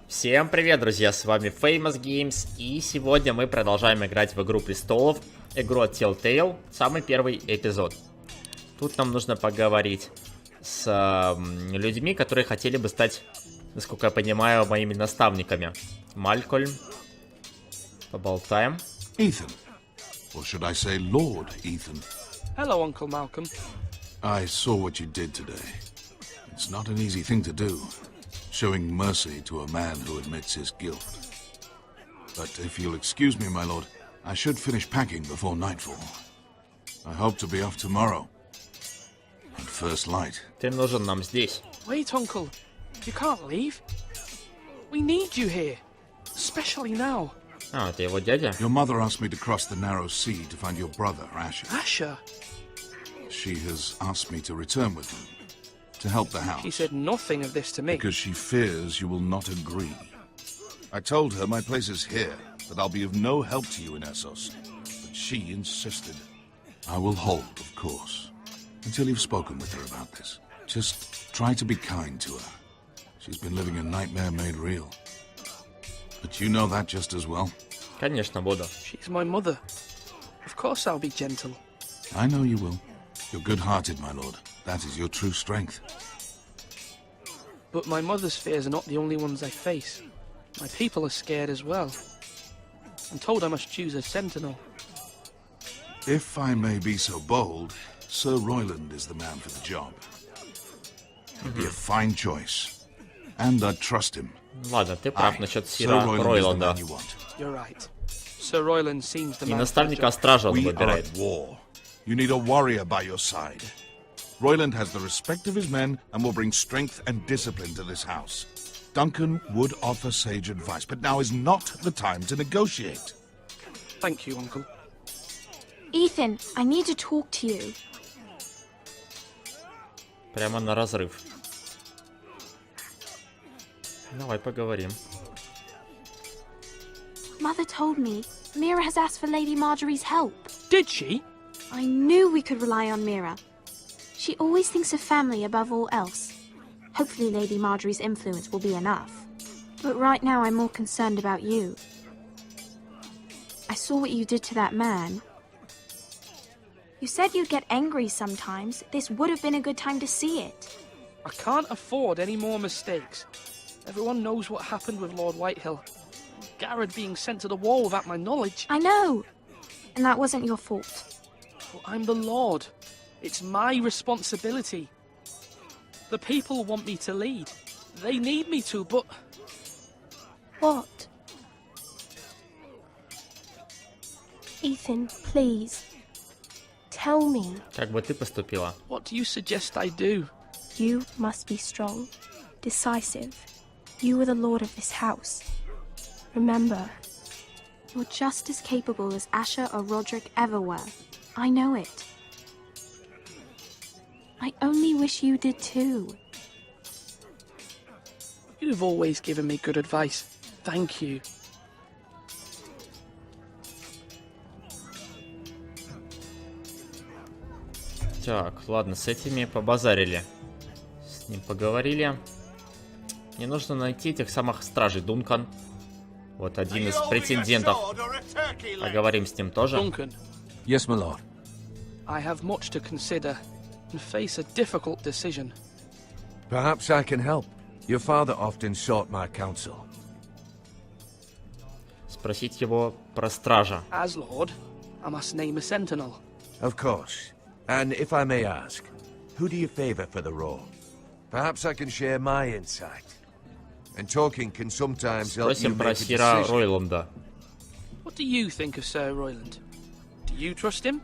Всем привет, друзья, с вами Famous Games, и сегодня мы продолжаем играть в Игру Престолов, игру от Telltale, самый первый эпизод. Тут нам нужно поговорить с людьми, которые хотели бы стать, насколько я понимаю, моими наставниками. Малькольм, поболтаем. Ethan, or should I say Lord Ethan? Hello, Uncle Malcolm. I saw what you did today. It's not an easy thing to do, showing mercy to a man who admits his guilt. But if you'll excuse me, my lord, I should finish packing before nightfall. I hope to be off tomorrow. At first light. Ты нужен нам здесь. Wait, Uncle. You can't leave. We need you here. Especially now. А, это его дядя? Your mother asked me to cross the narrow sea to find your brother, Asher. Asher? She has asked me to return with him, to help the house. She said nothing of this to me. Because she fears you will not agree. I told her my place is here, that I'll be of no help to you in Essos. But she insisted. I will hold, of course, until you've spoken with her about this. Just try to be kind to her. She's been living a nightmare made real. But you know that just as well. Конечно, буду. She's my mother. Of course I'll be gentle. I know you will. You're good-hearted, my lord. That is your true strength. But my mother's fears are not the only ones I face. My people are scared as well. I'm told I must choose a sentinel. If I may be so bold, Sir Royland is the man for the job. He'd be a fine choice. And I'd trust him. Ладно, ты прав насчет Sir Сира Royland is the Ройланда. man you want. You're right. Sir Royland seems the И man. наставника Стража он We are выбирает. at war. You need a warrior by your side. Royland has the respect of his men and will bring strength and discipline to this house. Duncan would offer sage advice, but now is not the time to negotiate. Thank you, Uncle. Ethan, I need to talk to you. Прямо на разрыв. Давай поговорим. Mother told me Mira has asked for Lady Marjorie's help. Did she? I knew we could rely on Mira. She always thinks of family above all else. Hopefully Lady Marjorie's influence will be enough. But right now I'm more concerned about you. I saw what you did to that man. You said you'd get angry sometimes. This would have been a good time to see it. I can't afford any more mistakes. Everyone knows what happened with Lord Whitehill. Garrett being sent to the wall without my knowledge. I know. And that wasn't your fault. Well, I'm the Lord. It's my responsibility. The people want me to lead. They need me to, but... What? Ethan, please. Tell me. Как бы ты поступила? What do you suggest I do? You must be strong, decisive. You are the lord of this house. Remember, you're just as capable as Asher or Roderick ever were. I know it. I only wish you did too. You've always given me good advice. Thank you. Так, ладно, с этими побазарили. С ним поговорили. Мне нужно найти этих самых стражей. Дункан. Вот один из претендентов. Поговорим с ним тоже. Duncan, Yes, my lord. I have much to consider and face a difficult decision. Perhaps I can help. Your father often sought my counsel. Спросить его про стража. As Lord, I must name a sentinel. Of course. And if I may ask, who do you favor for the role? Perhaps I can share my insight. And talking can sometimes help you Спросим про make a Сира decision. Ройланда. What do you think of Sir Royland? Do you trust him?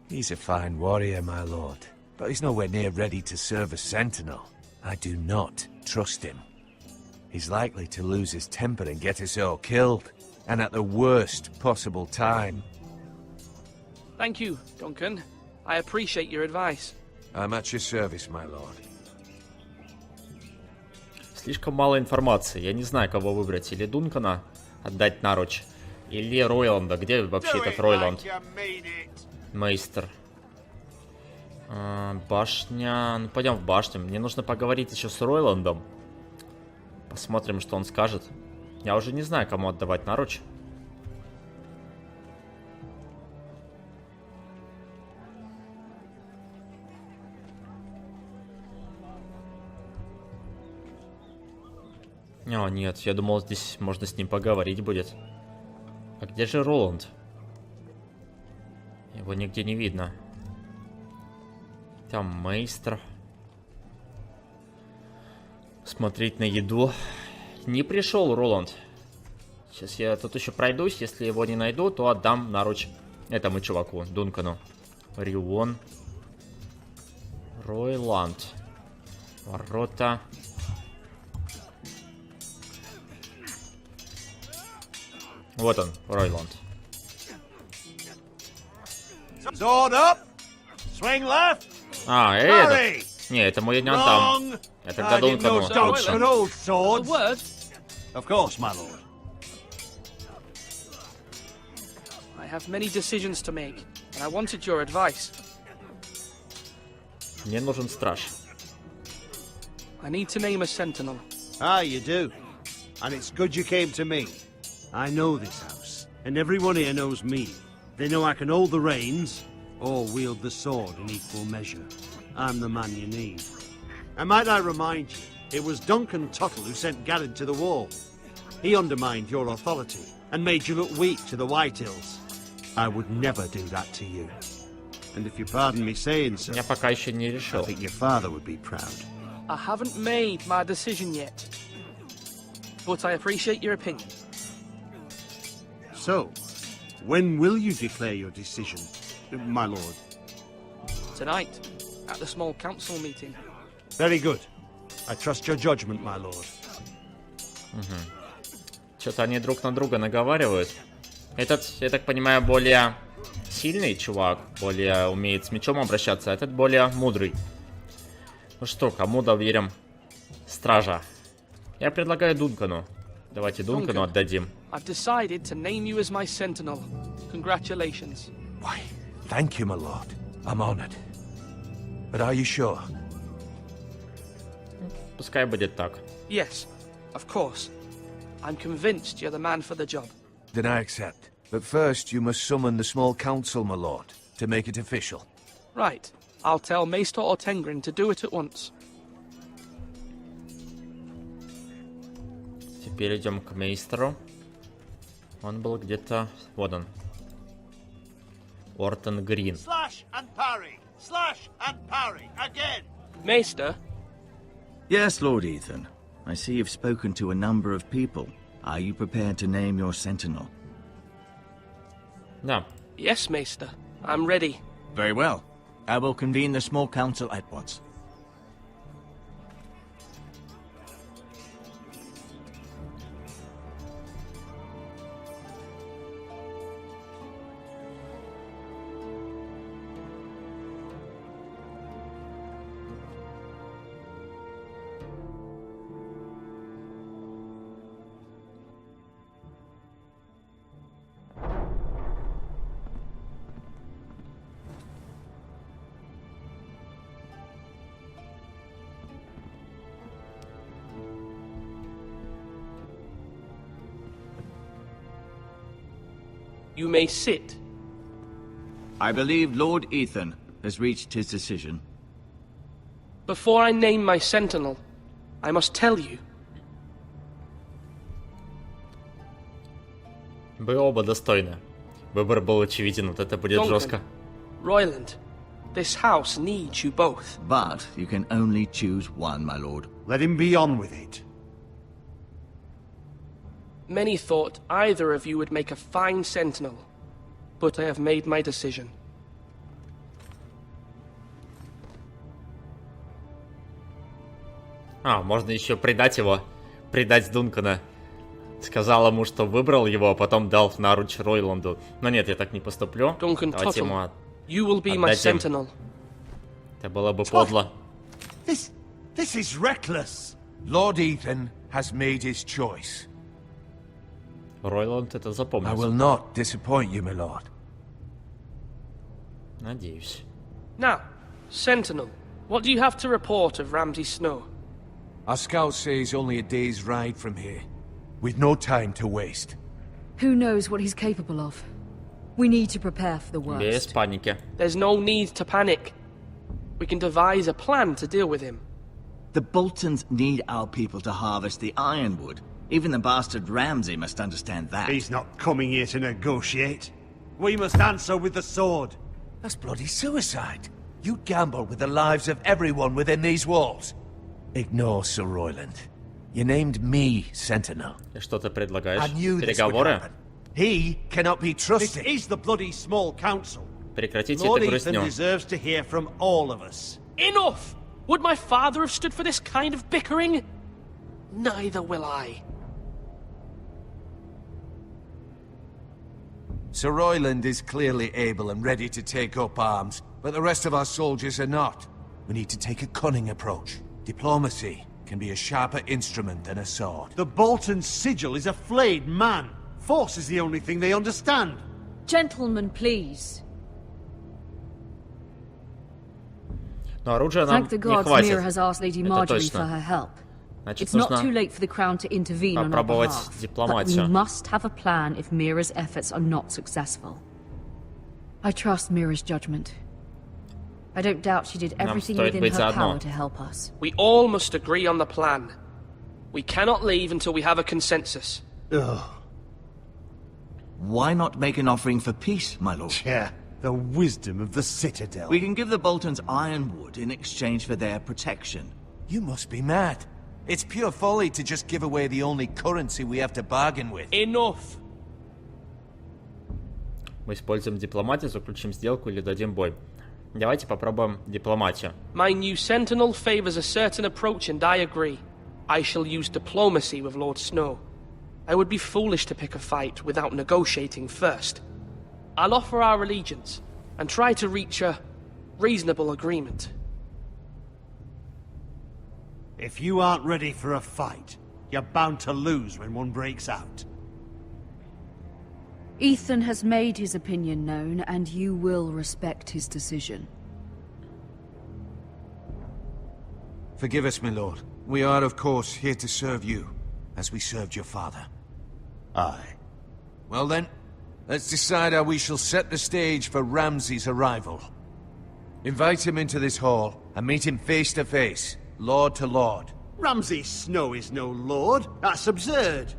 He's a fine warrior, my lord. But he's nowhere near ready to serve as sentinel. I do not trust him. He's likely to lose his temper and get us all killed. And at the worst possible time. Thank you, Duncan. I appreciate your advice. I'm at your service, my lord. Слишком мало информации. Я не знаю, кого выбрать. Или Дункана отдать наруч, или Ройланда. Где вообще этот Ройланд? Мейстер. Башня. Ну, пойдем в башню. Мне нужно поговорить еще с Ройландом. Посмотрим, что он скажет. Я уже не знаю, кому отдавать наруч. О, нет, я думал, здесь можно с ним поговорить будет. А где же Роланд? Его нигде не видно. Там мейстер. Смотреть на еду. Не пришел Роланд. Сейчас я тут еще пройдусь. Если его не найду, то отдам наруч этому чуваку, Дункану. Рион. Ройланд. Ворота. Вот он, Ройланд. А, этот. Не, этому я не отдам. Я тогда Дункану лучше. Of course, my lord. I have many decisions to make, and I wanted your advice. Мне нужен страж. I need to name a sentinel. Ah, you do. And it's good you came to me. I know this house, and everyone here knows me. They know I can hold the reins, or wield the sword in equal measure. I'm the man you need. And might I remind you, it was Duncan Tuttle who sent Garrett to the wall. He undermined your authority, and made you look weak to the Whitehills. I would never do that to you. And if you pardon me saying so, Я пока еще не I решил. think your father would be proud. I haven't made my decision yet, but I appreciate your opinion. So, when will you declare your decision, my lord? Tonight, at the small council meeting. Very good. I trust your judgment, my lord. Что-то они друг на друга наговаривают. Этот, я так понимаю, более сильный чувак, более умеет с мечом обращаться, а этот более мудрый. Ну что, кому доверим стража? Я предлагаю Дункану. Давайте Дункану отдадим. I've decided to name you as my sentinel. Congratulations. Why, thank you, my lord. I'm honored. But are you sure? Пускай будет так. Yes, of course. I'm convinced you're the man for the job. Then I accept. But first, you must summon the small council, my lord, to make it official. Right. I'll tell Maester Ortengrin to do it at once. Теперь идем к мейстеру. Он был где-то... Вот он. Ортон Грин. Slash and parry! Slash and parry! Again! Maester? Yes, Lord Ethan. I see you've spoken to a number of people. Are you prepared to name your sentinel? Да. Yes, Maester. I'm ready. Very well. I will convene the small council at once. You may sit. I believe Lord Ethan has reached his decision. Before I name my sentinel, I must tell you. Вы оба достойны. Выбор был очевиден, вот это будет жестко. Royland, this house needs you both. But you can only choose one, my lord. Let him be on with it. Many thought either of you would make a fine sentinel, but I have made my decision. А, можно еще предать его. Предать Дункана. Сказал ему, что выбрал его, а потом дал наруч Ройланду. Но нет, я так не поступлю. Duncan Давайте ему Tuttle, you will be my отдадим. sentinel. Это было бы подло. This is reckless. Lord Ethan has made his choice. Ройланд это I запомнит. will not disappoint you, my lord. Надеюсь. Now, Sentinel, what do you have to report of Ramsay Snow? Our scouts say he's only a day's ride from here. We've no time to waste. Who knows what he's capable of? We need to prepare for the worst. Без паники. There's no need to panic. We can devise a plan to deal with him. The Boltons need our people to harvest the ironwood. Even the bastard Ramsay must understand that. He's not coming here to negotiate. We must answer with the sword. That's bloody suicide. You'd gamble with the lives of everyone within these walls. Ignore Sir Royland. You named me Sentinel. И что ты предлагаешь? I knew this would Переговоры? happen. He cannot be This trusted. is the bloody small council. Прекратите Lord эту Ethan грустню. deserves to hear from all of us. Enough! Would my father have stood for this kind of bickering? Neither will I. Sir Royland is clearly able and ready to take up arms, but the rest of our soldiers are not. We need to take a cunning approach. Diplomacy can be a sharper instrument than a sword. The Bolton sigil is a flayed man. Force is the only thing they understand. Gentlemen, please. Но оружия нам Thank the не gods Mira хватит. has asked Lady Это Marjorie точно. for her help. Значит, It's not too нужно late for the crown to intervene on our попробовать behalf, but we дипломатию. must have a plan if Mira's efforts are not successful. I trust Mira's judgment. I don't doubt she did everything стоит within быть her заодно. power to help us. We all must agree on the plan. We cannot leave until we have a consensus. Ugh. Why not make an offering for peace, my lord? Yeah, the wisdom of the Citadel. We can give the Boltons ironwood in exchange for their protection. You must be mad. It's pure folly to just give away the only currency we have to bargain with. Enough! Мы используем дипломатию, заключим сделку или дадим бой. Давайте попробуем дипломатию. My new sentinel favors a certain approach, and I agree. I shall use diplomacy with Lord Snow. I would be foolish to pick a fight without negotiating first. I'll offer our allegiance, and try to reach a reasonable agreement. If you aren't ready for a fight, you're bound to lose when one breaks out. Ethan has made his opinion known, and you will respect his decision. Forgive us, my lord. We are, of course, here to serve you, as we served your father. Aye. Well then, let's decide how we shall set the stage for Ramsay's arrival. Invite him into this hall, and meet him face to face, lord to lord. Ramsay Snow is no lord. That's absurd.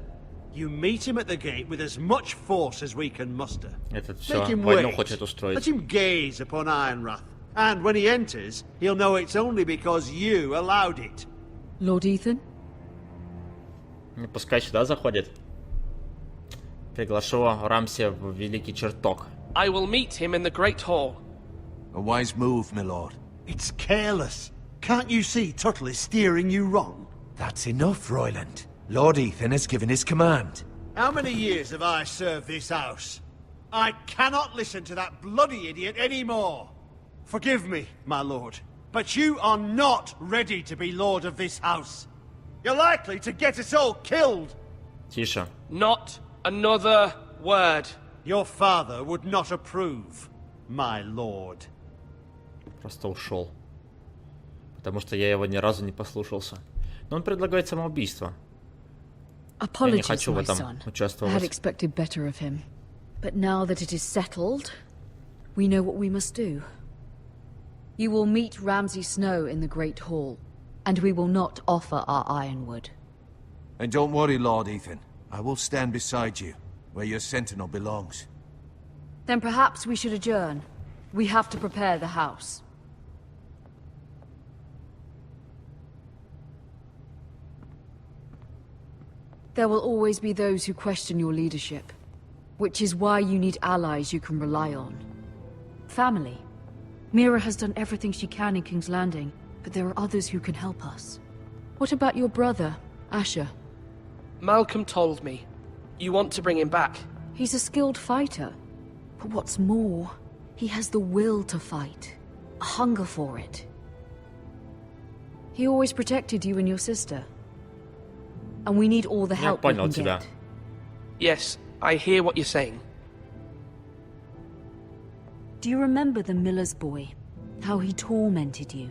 You meet him at the gate with as much force as we can muster. Этот все Make him войну wait. хочет Let устроить. him gaze upon Ironwrath. And when he enters, he'll know it's only because you allowed it. Lord Ethan? Пускай сюда заходит. Приглашу Рамси в Великий Чертог. I will meet him in the Great Hall. A wise move, my lord. It's careless. Can't you see Tuttle is steering you wrong? That's enough, Royland. Lord Ethan has given his command. How many years have I served this house? I cannot listen to that bloody idiot anymore. Forgive me, my lord, but you are not ready to be lord of this house. You're likely to get us all killed. Тише. Not another word. Your father would not approve, my lord. Просто ушел. Потому что я его ни разу не послушался. Но он предлагает самоубийство. Я не Apologies, хочу в my этом son. I had участвовать. expected better of him. But now that it is settled, we know what we must do. You will meet Ramsay Snow in the Great Hall, and we will not offer our ironwood. And don't worry, Lord Ethan. I will stand beside you, where your sentinel belongs. Then perhaps we should adjourn. We have to prepare the house. There will always be those who question your leadership, which is why you need allies you can rely on. Family. Mira has done everything she can in King's Landing, but there are others who can help us. What about your brother, Asher? Malcolm told me. You want to bring him back. He's a skilled fighter. But what's more, he has the will to fight. A hunger for it. He always protected you and your sister. And we need all the Я help we понял can тебя. get. Yes, I hear what you're saying. Do you remember the miller's boy? How he tormented you?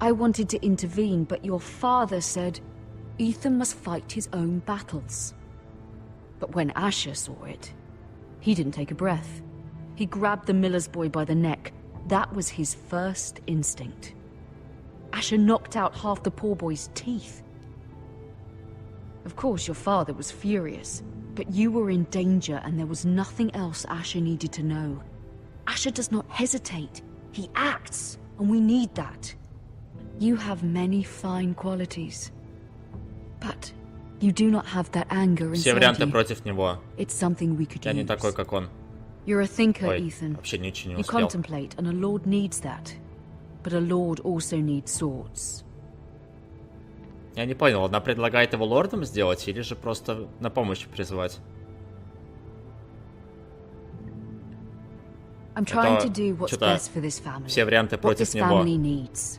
I wanted to intervene, but your father said Ethan must fight his own battles. But when Asher saw it, he didn't take a breath. He grabbed the miller's boy by the neck. That was his first instinct. Asher knocked out half the poor boy's teeth. Of course, your father was furious, but you were in danger and there was nothing else Asher needed to know. Asher does not hesitate. He acts, and we need that. You have many fine qualities, but you do not have that anger Все inside варианты you. против него. It's something we could Я не use. такой, как он. You're a thinker, Ой, Ethan. вообще ничего не You успел. contemplate, and a lord needs that. But a lord also needs swords. Я не понял, она предлагает его лордом сделать или же просто на помощь призвать? I'm trying Это to do what's что-то best for this family. все варианты What против this него. family needs.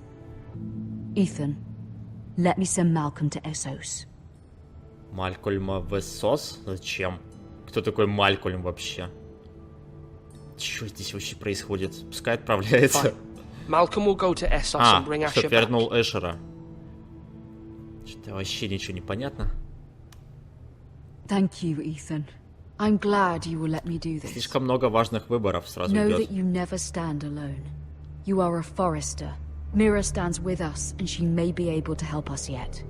Ethan, let me send Malcolm to Essos. Малькольма в Эссос? Зачем? Кто такой Малькольм вообще? Что здесь вообще происходит? Пускай отправляется. Malcolm will go to Essos and bring Asher чтоб back. вернул Эшера. Что-то вообще ничего не понятно. Thank you, Ethan. I'm glad you will let me do this. Слишком много важных выборов сразу Know идет. that you never stand alone. You are a forester. Mira stands with us, and she may be able to help us yet.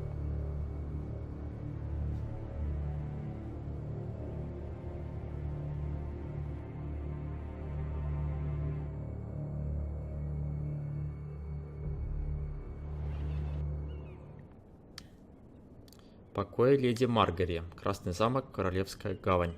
Покой леди Маргари. Красный замок, Королевская гавань.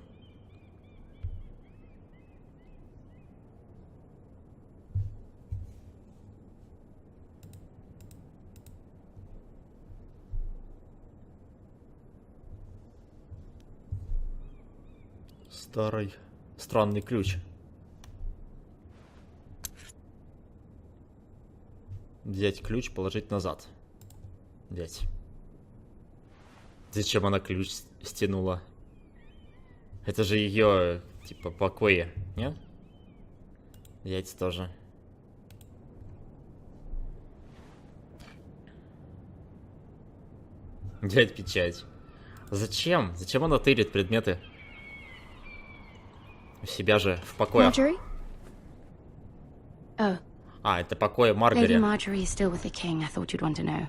Старый странный ключ. Взять ключ, положить назад. Взять. Зачем она ключ стянула? Это же ее, типа, покои, нет? Взять тоже. Взять печать. Зачем? Зачем она тырит предметы? У себя же в покоях. Marjorie? Oh, А, это покои Lady Маргари. Marjorie is still with the king. I thought you'd want to know.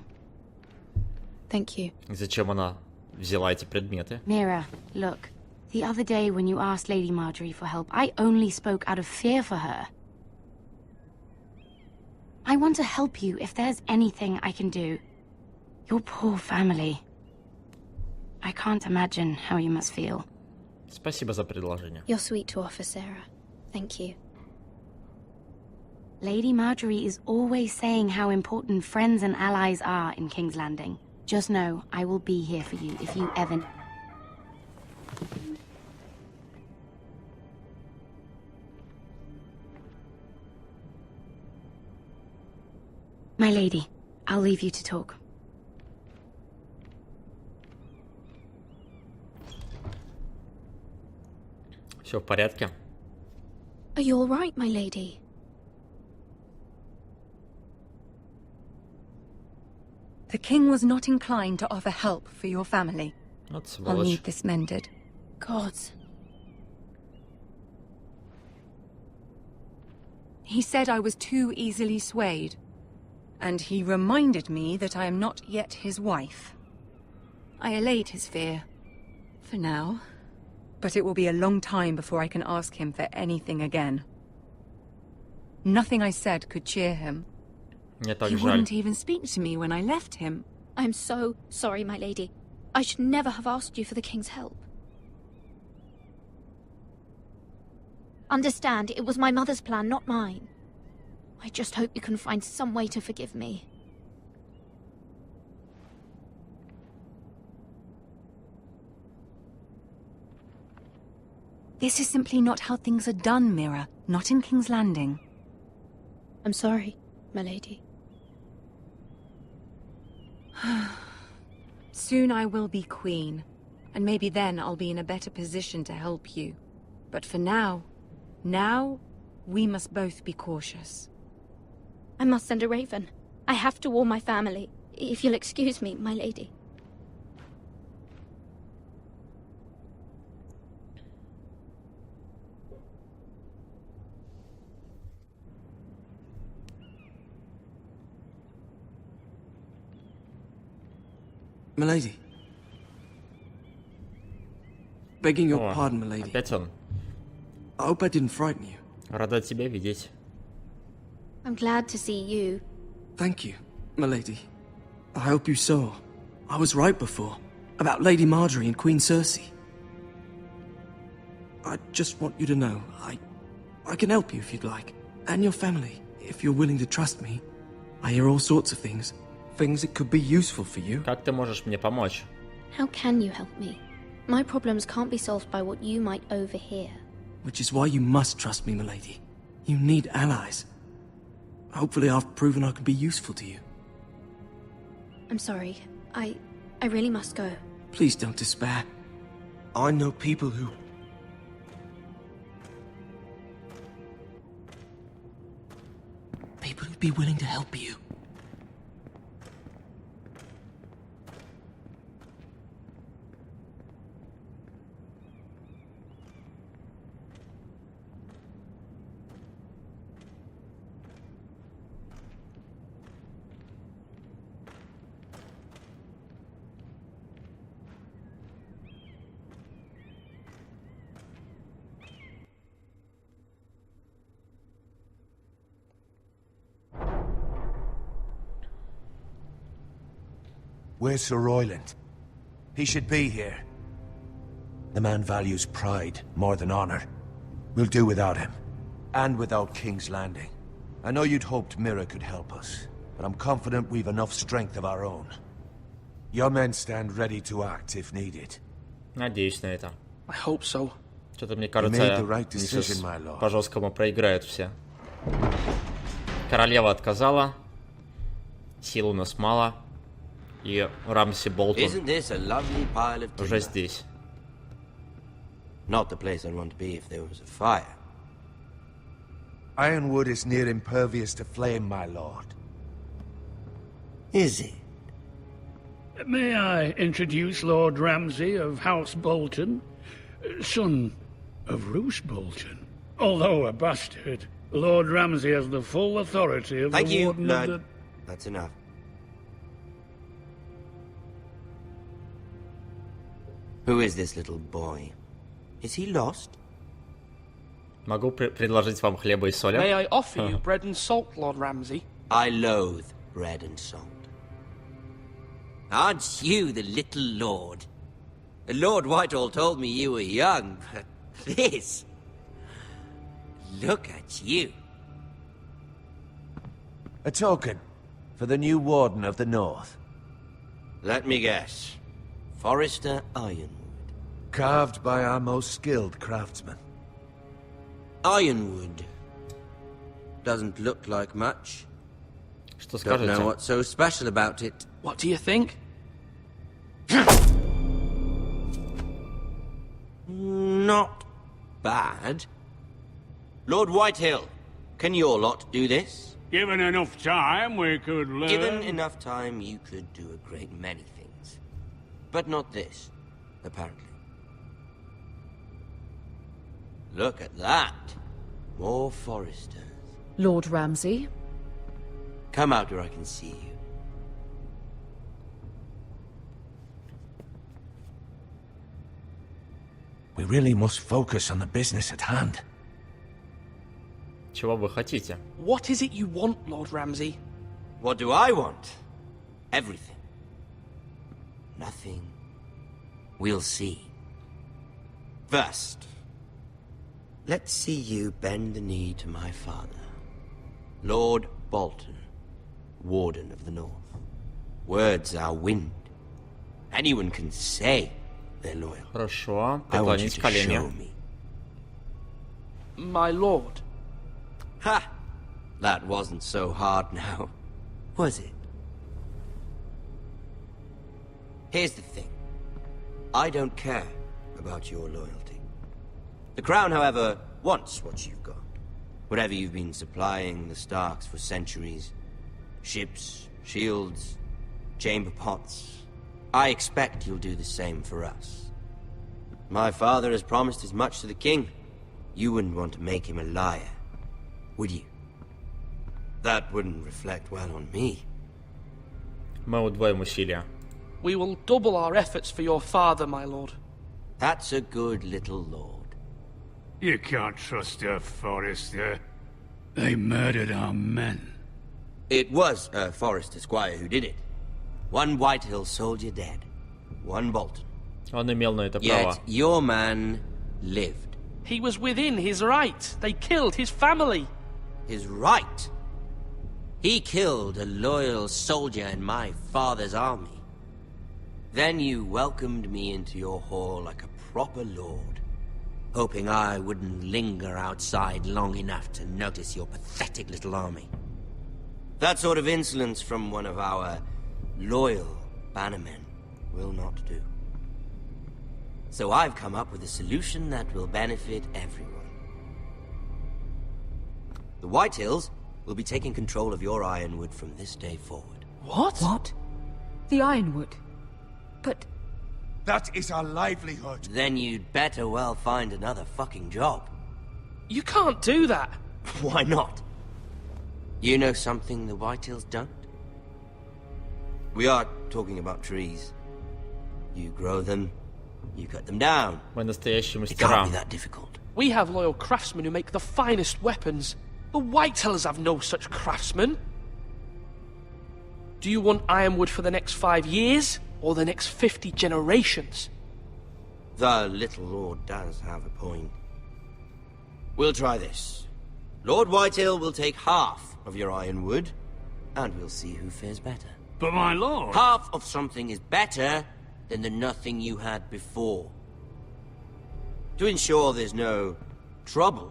Thank you. Зачем она взяла эти предметы? Mira, look. The other day when you asked Lady Marjorie for help, I only spoke out of fear for her. I want to help you if there's anything I can do. Your poor family. I can't imagine how you must feel. Spasibo za предложение. You're sweet to offer, Sarah. Thank you. Lady Marjorie is always saying how important friends and allies are in King's Landing. Just know, I will be here for you if you ever... My lady, I'll leave you to talk. Все в порядке? Are you all right, my lady? The king was not inclined to offer help for your family. Вот I'll сволочь. need this mended. Gods. He said I was too easily swayed. And he reminded me that I am not yet his wife. I allayed his fear. For now. But it will be a long time before I can ask him for anything again. Nothing I said could cheer him. Мне так He жаль. wouldn't even speak to me when I left him. I'm so sorry, my lady. I should never have asked you for the king's help. Understand, it was my mother's plan, not mine. I just hope you can find some way to forgive me. This is simply not how things are done, Mira. Not in King's Landing. I'm sorry, my lady. Soon I will be queen, and maybe then I'll be in a better position to help you. But for now, we must both be cautious. I must send a raven. I have to warn my family. If you'll excuse me, my lady. Milady. Begging your О, pardon, milady. опять он. I hope I didn't frighten you. Рада тебя видеть. I'm glad to see you. Thank you, milady. I hope you saw. I was right before. About Lady Marjorie and Queen Cersei. I just want you to know, I can help you if you'd like. And your family, if you're willing to trust me. I hear all sorts of things. Things that could be useful for you. Как ты можешь мне помочь? How can you help me? My problems can't be solved by what you might overhear. Which is why you must trust me, milady. You need allies. Hopefully I've proven I can be useful to you. I'm sorry. I really must go. Please don't despair. I know people who... People who'd be willing to help you. Where's Sir Royland? He should be here. The man values pride more than honor. We'll do without him. And without King's Landing. I know you'd hoped Mira could help us, but I'm confident we've enough strength of our own. Your men stand ready to act if needed. Надеюсь на это. I hope so. Что-то мне кажется, они сейчас по-жесткому проиграют все. Королева отказала. Сил у нас мало. И Рамси Болтон уже здесь. Not the place I'd want to be if there was a fire. Ironwood is near impervious to flame, my lord. Is it? May I introduce Lord Ramsay of House Bolton, son of Roose Bolton. Although a bastard, Lord Ramsay has the full authority of the Warden of the... That's enough. Who is this little boy? Is he lost? Могу предложить вам хлеба и соли. May I offer you bread and salt, Lord Ramsay? I loathe bread and salt. Aren't you the little lord? Lord Whitehall told me you were young, but this... Look at you. A token for the new Warden of the North. Let me guess. Forrester Ironwood. Carved by our most skilled craftsmen. Ironwood. Doesn't look like much. Что Don't know скажете? what's so special about it. What do you think? Not bad. Lord Whitehill, can your lot do this? Given enough time, we could learn... Given enough time, you could do a great many things. But not this, apparently. Look at that. More Foresters. Lord Ramsay? Come out where I can see you. We really must focus on the business at hand. Чего вы хотите? What is it you want, Lord Ramsay? What do I want? Everything. Nothing. We'll see. First, let's see you bend the knee to my father, Lord Bolton, Warden of the North. Words are wind. Anyone can say they're loyal. Хорошо, I want you преклонить to колени. show me. My lord. Ha! That wasn't so hard now, was it? Here's the thing. I don't care about your loyalty. The Crown, however, wants what you've got. Whatever you've been supplying the Starks for centuries. Ships, shields, chamber pots. I expect you'll do the same for us. My father has promised as much to the king. You wouldn't want to make him a liar, would you? That wouldn't reflect well on me. Мы удвоим усилия. We will double our efforts for your father, my lord. That's a good little lord. You can't trust a Forrester. They murdered our men. It was a Forrester squire who did it. One Whitehill soldier dead. One Bolton. Он имел на это право. Yet your man lived. He was within his right. They killed his family. His right? He killed a loyal soldier in my father's army. Then you welcomed me into your hall like a proper lord, hoping I wouldn't linger outside long enough to notice your pathetic little army. That sort of insolence from one of our loyal bannermen will not do. So I've come up with a solution that will benefit everyone. The Whitehills will be taking control of your Ironwood from this day forward. What? What? The Ironwood? But... That is our livelihood. Then you'd better well find another fucking job. You can't do that. Why not? You know something the Whitehills don't? We are talking about trees. You grow them, you cut them down. Мы настоящие It can't мастера. be that difficult. We have loyal craftsmen who make the finest weapons. The Whitehills have no such craftsmen. Do you want Ironwood for the next 5 years, or the next 50 generations? The little lord does have a point. We'll try this. Lord Whitehill will take half of your Ironwood, and we'll see who fares better. But my lord... Half of something is better than the nothing you had before. To ensure there's no trouble,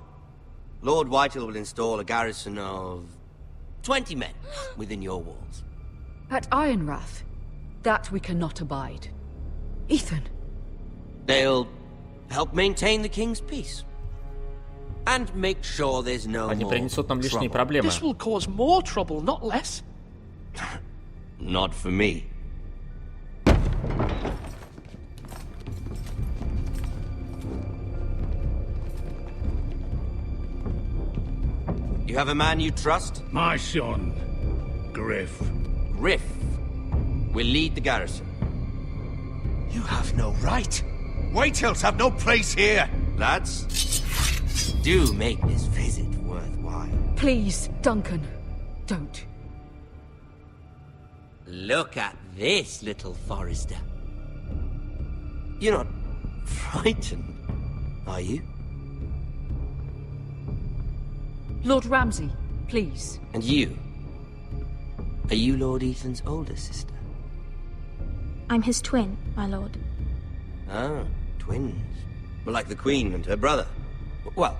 Lord Whitehill will install a garrison of 20 men within your walls. at Ironrath, that we cannot abide. Ethan. They'll help maintain the king's peace. And make sure there's no Они more принесут нам лишние trouble. проблемы. This will cause more trouble, not less. Not for me. You have a man you trust? My son, Griff. Griff will lead the garrison. You have no right. Whitehills have no place here. Lads, do make this visit worthwhile. Please, Duncan, don't. Look at this, little Forrester. You're not frightened, are you? Lord Ramsay, please. And you? Are you Lord Ethan's older sister? I'm his twin, my lord. Ah, twins. Like the Queen and her brother. Well,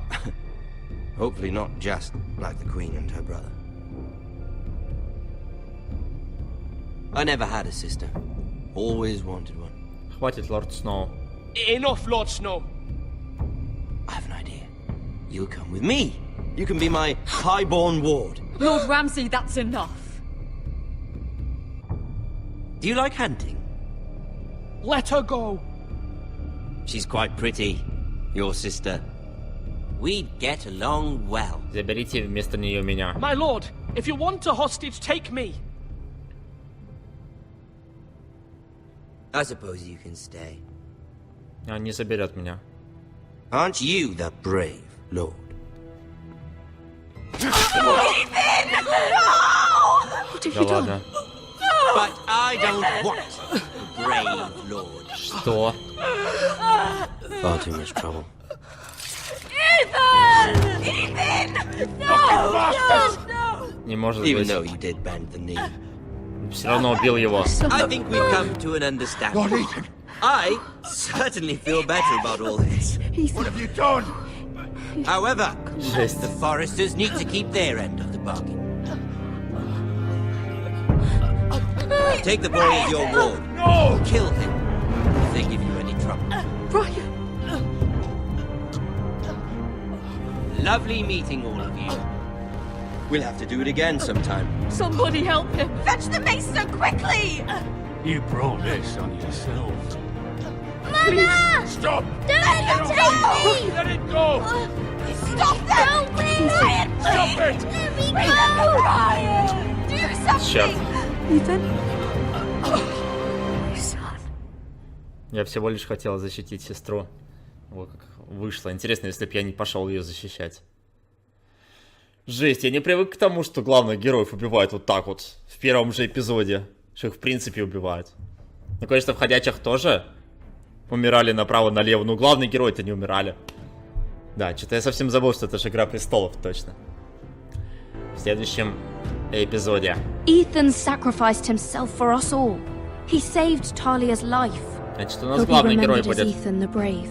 hopefully not just like the Queen and her brother. I never had a sister. Always wanted one. Хватит, лорд Сноу. Enough, Lord Snow. I have an idea. You'll come with me. You can be my highborn ward. Lord Ramsay, that's enough. Do you like hunting? Let her go. She's quite pretty, your sister. We'd get along well. Заберите вместо нее меня. My lord, if you want a hostage, take me. I suppose you can stay. Он не заберет меня. Aren't you the brave lord? What have Да you done? ладно. But I don't want the brave lord. Что? Far too much trouble. Не может Even быть. though you did bend the knee. Все равно убил его. I think we've come to an understanding. Lord Ethan, I certainly feel better about all this. what have you done? However, Жесть. the Foresters need to keep their end of the bargain. Take the boy as your ward. No! Kill him if they give you any trouble. Brian! Lovely meeting all of you. We'll have to do it again sometime. Somebody help him! Fetch the maester quickly! You brought this on yourself. Mama! Stop! Let him take me! Let it go! Stop them! Help me! Ryan, Stop it! Let me go! Ryan! Do something! Ethan? Son. Я всего лишь хотел защитить сестру. Вот как вышло. Интересно, если бы я не пошел ее защищать. Жесть, я не привык к тому, что главных героев убивают вот так вот. В первом же эпизоде. Что их в принципе убивают. Ну, конечно, в ходячих тоже умирали направо-налево. Но главные герои-то не умирали. Да, что-то я совсем забыл, что это же Игра престолов, точно. В следующем эпизоде. Ethan sacrificed himself for us all. He saved Talia's life. Значит, у нас главный герой будет. Ethan the Brave.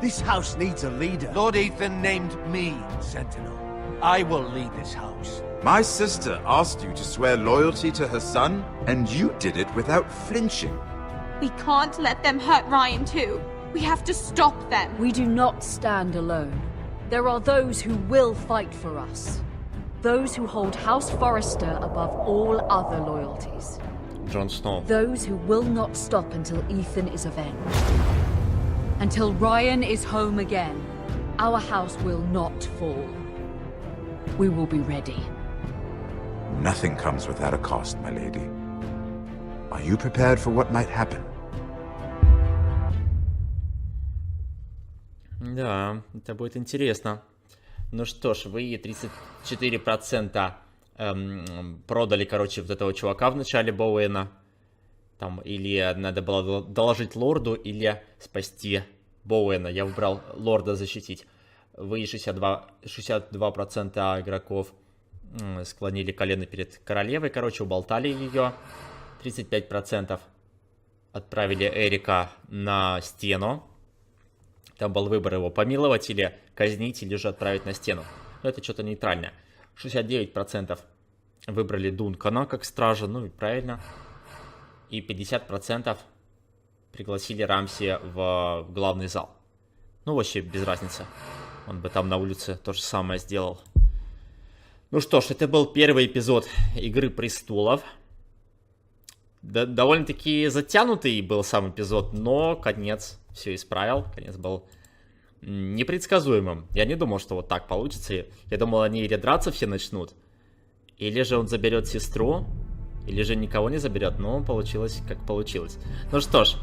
This house needs a leader. Lord Ethan named me Sentinel. I will lead this house. My sister asked you to swear loyalty to her son, and you did it without flinching. We can't let them hurt Ryan too. We have to stop them. We do not stand alone. There are those who will fight for us. Those who hold House Forrester above all other loyalties. Джон Сноу. Those who will not stop until Ethan is avenged. Until Ryan is home again, our house will not fall. We will be ready. Nothing comes without a cost, my lady. Are you prepared for what might happen? Да, это будет интересно. Ну что ж, вы 34% продали, короче, вот этого чувака в начале Боуэна. Там или надо было доложить лорду, или спасти Боуэна. Я выбрал лорда защитить. Вы 62% игроков склонили колено перед королевой, короче, уболтали ее. 35% отправили Эрика на стену. Там был выбор его помиловать или казнить, или же отправить на стену. Но это что-то нейтральное. 69% выбрали Дункана как стража, ну и правильно. И 50% пригласили Рамси в главный зал. Ну, вообще без разницы. Он бы там на улице то же самое сделал. Ну что ж, это был первый эпизод Игры престолов. Довольно-таки затянутый был сам эпизод, но конец все исправил. Конец был непредсказуемым. Я не думал, что вот так получится. Я думал, они или драться все начнут, или же он заберет сестру, или же никого не заберет. Но получилось, как получилось. Ну что ж,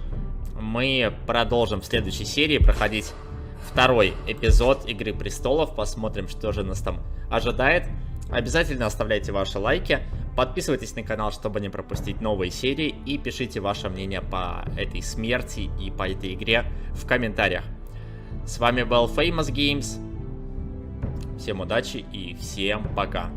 мы продолжим в следующей серии проходить второй эпизод Игры престолов. Посмотрим, что же нас там ожидает. Обязательно оставляйте ваши лайки. Подписывайтесь на канал, чтобы не пропустить новые серии. И пишите ваше мнение по этой смерти и по этой игре в комментариях. С вами был Famous Games. Всем удачи и всем пока.